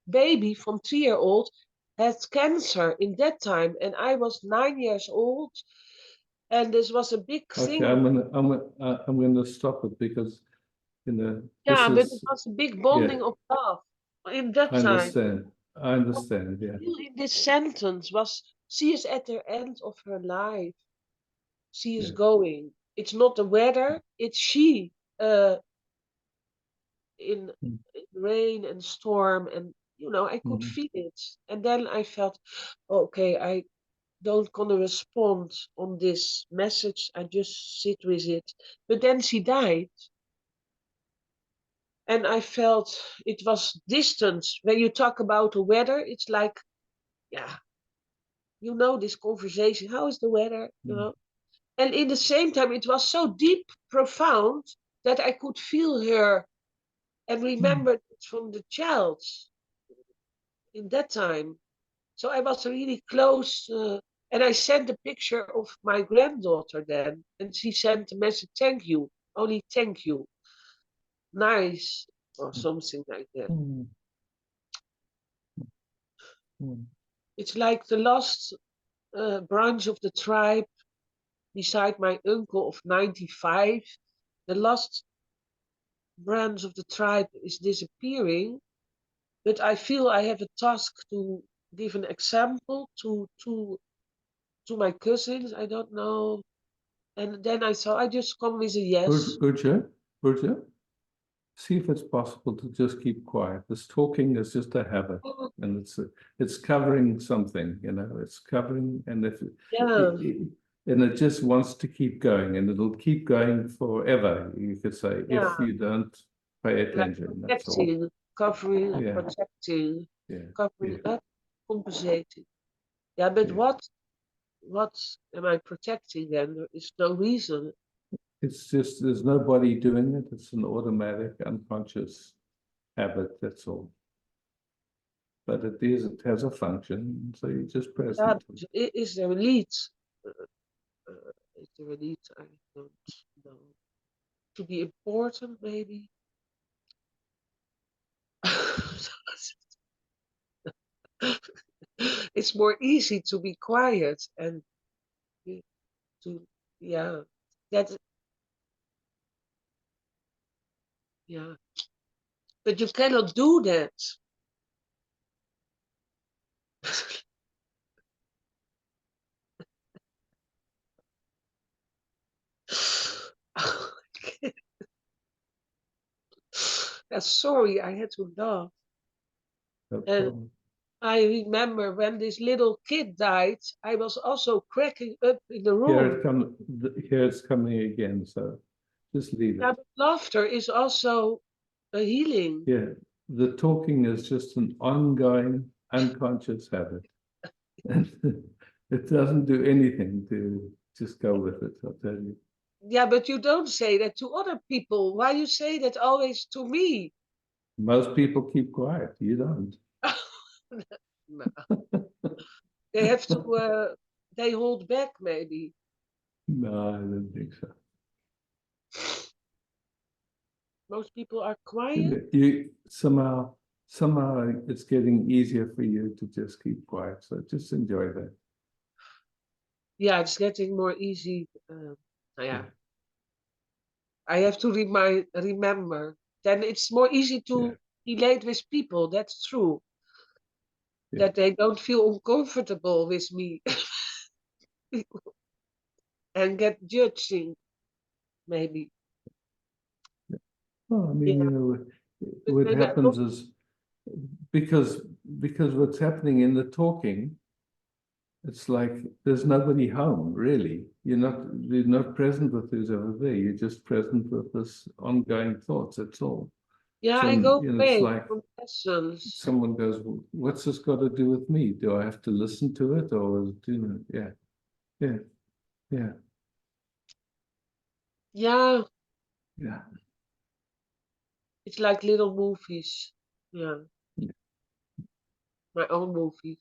baby from 3-year-old had cancer in that time, and I was 9 years old, and this was a big Okay, thing. I'm gonna stop it because, you know, Yeah, but this it is, was a big bonding of love in that I time. understand, yeah. In this sentence was, she is at the end of her life. She is Yeah. going. It's not the weather, it's she in Mm. rain and storm, and I could feel it. And then I felt, okay, I don't gonna respond on this message. I just sit with it. But then she died. And I felt it was distance. When you talk about the weather, it's like, yeah, this conversation. How is the weather? And in the same time, it was so deep, profound, that I could feel her and remember it from the child in that time. So I was really close. And I sent a picture of my granddaughter then. And she sent a message, thank you, only thank you. Nice, or something like that. It's like the last branch of the tribe, beside my uncle of 95. The last branch of the tribe is disappearing, but I feel I have a task to give an example to my cousins. I don't know. And then I thought I just come with a yes. Urja, see if it's possible to just keep quiet. This talking is just a habit, and it's covering something, it's covering, and and it just wants to keep going, and it'll keep going forever, you could say, if you don't pay attention. Like That's all. protecting, covering, Yeah. protecting, Yeah. covering Yeah. up, compensating. Yeah, but Yeah. what what am I protecting then? There is no reason. It's just, there's nobody doing it. It's an automatic, unconscious habit, that's all. But it has a function, so you just press Yeah, it. but is there a need? Is there a need? I don't know. To be important, maybe. It's more easy to be quiet and to, yeah, that, yeah. But you cannot do that. Sorry, I had to laugh. No And problem. I remember when this little kid died, I was also cracking up in the Here room. here it's coming again, so just leave Yeah, it. but laughter is also a healing. Yeah, the talking is just an ongoing unconscious habit. And it doesn't do anything to just go with it, I'll tell you. Yeah, but you don't say that to other people. Why you say that always to me? Most people keep quiet, you don't. No. They have to, they hold back maybe. No, I don't think so. Most people are quiet. You somehow it's getting easier for you to just keep quiet, so just enjoy that. Yeah, it's getting more easy. Yeah. Yeah. I have to remember. Then it's more easy to relate with people. That's true. Yeah. That they don't feel uncomfortable with me and get judging, maybe. Well, I mean, Yeah. you know, But what maybe I happens is because what's happening in the talking, it's like there's nobody home, really. You're not present with who's over there. You're just present with this ongoing thoughts, that's all. yeah, So, I go you know, it's away like from lessons. someone goes, what's this got to do with me? Do I have to listen to it or do yeah, yeah, yeah, Yeah, yeah. it's like little movies. Yeah, Yeah. my own movies.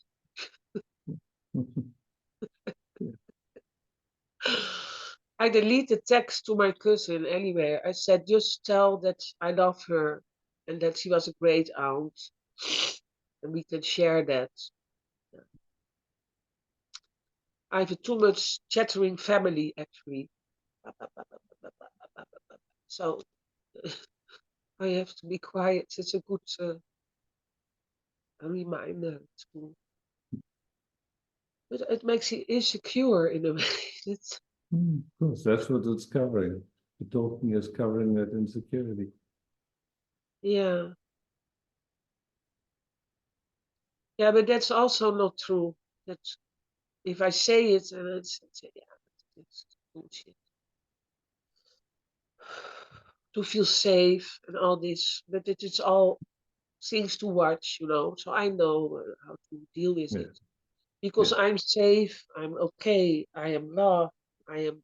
I deleted text to my cousin anyway. I said, just tell that I love her and that she was a great aunt. And we can share that. I have a too much chattering family, actually. So I have to be quiet. It's a good reminder to. But it makes you insecure in a way. It's, Of course, that's what it's covering. The talking is covering that insecurity. yeah. Yeah, but that's also not true. That's if I say it and it's bullshit. To feel safe and all this, but it's all things to watch, So I know how to deal with Yeah. it because Yeah. I'm safe, I'm okay, I am loved, I am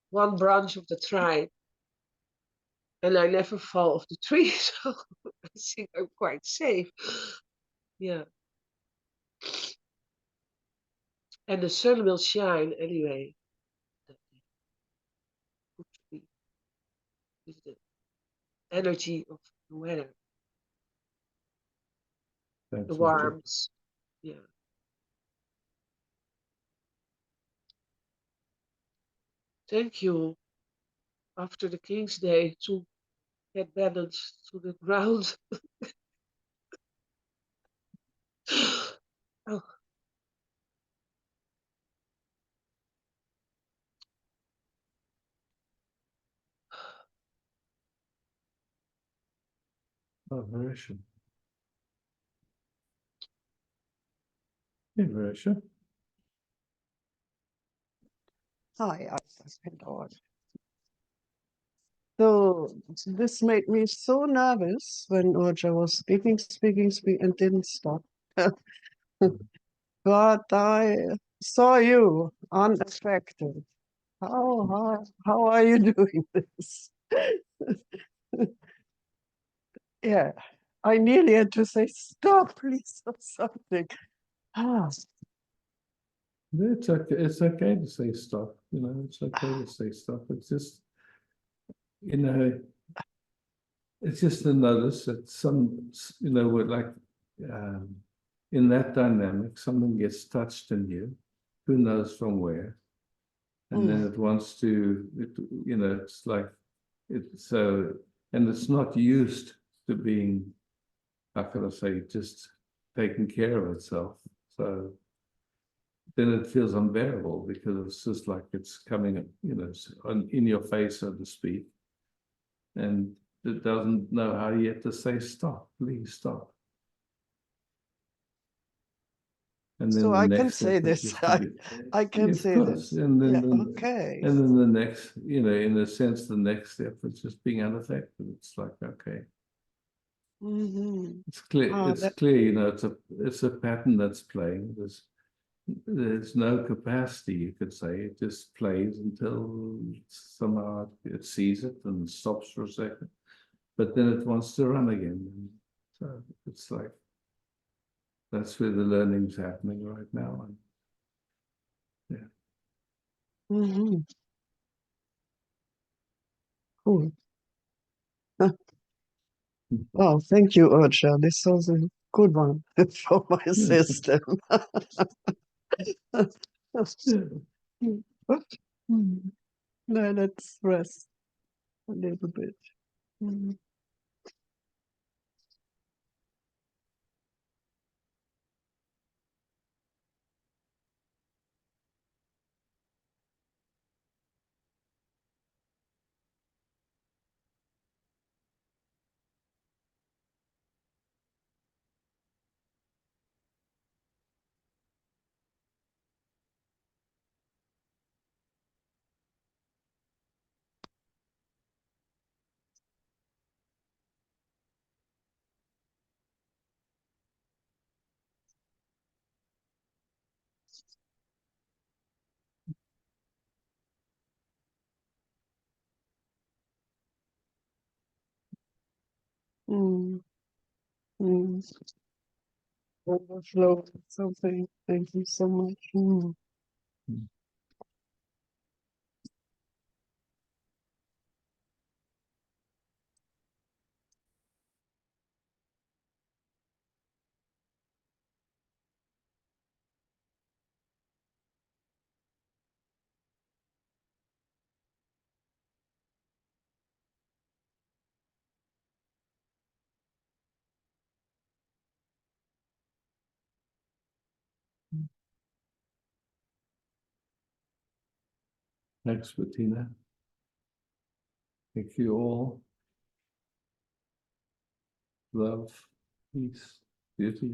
one branch of the tribe, and I never fall off the tree, so I think I'm quite safe. Yeah, and the sun will shine anyway. Good to be with the energy of the weather, That's the it. warmth. Yeah. Thank you. After the King's Day to get balanced to the ground. Oh, Oh, Marisha. Hey, Marisha. Hi, I'm Lord. So this made me so nervous when Urja was speaking, and didn't stop. But saw you unaffected. How are you doing this? Yeah, I nearly had to say stop, please, or something. Ah, It's okay. It's okay to say stop. You know, it's okay to say stop. It's just, you know, it's just to notice that some, you know, we're like, in that dynamic, something gets touched in you, who knows from where, and then it wants to, you know, it's like, it's so, and it's not used to being, how can I say, just taking care of itself. So then it feels unbearable because it's just like it's coming, you know, in your face, so to speak. And it doesn't know how yet to say, stop, please stop. And then so the I can next say step is this. just to be, I can of say course. this. And then, Yeah, okay. and then the next, you know, in a sense, the next step is just being unaffected. It's like, okay, Mm-hmm. it's clear. Ah, It's clear, you know, it's a pattern that's playing. There's no capacity, you could say. It just plays until somehow it sees it and stops for a second, but then it wants to run again. And so it's like, that's where the learning's happening right now. And yeah. Mm-hmm. Cool. Oh, thank you, Urcha. This was a good one for my system. No, let's rest a little bit. Mhm. Mm, mm. Overflow. Something. Thank you so much. Mm. Thanks, Bettina. Thank you all. Love, peace, beauty.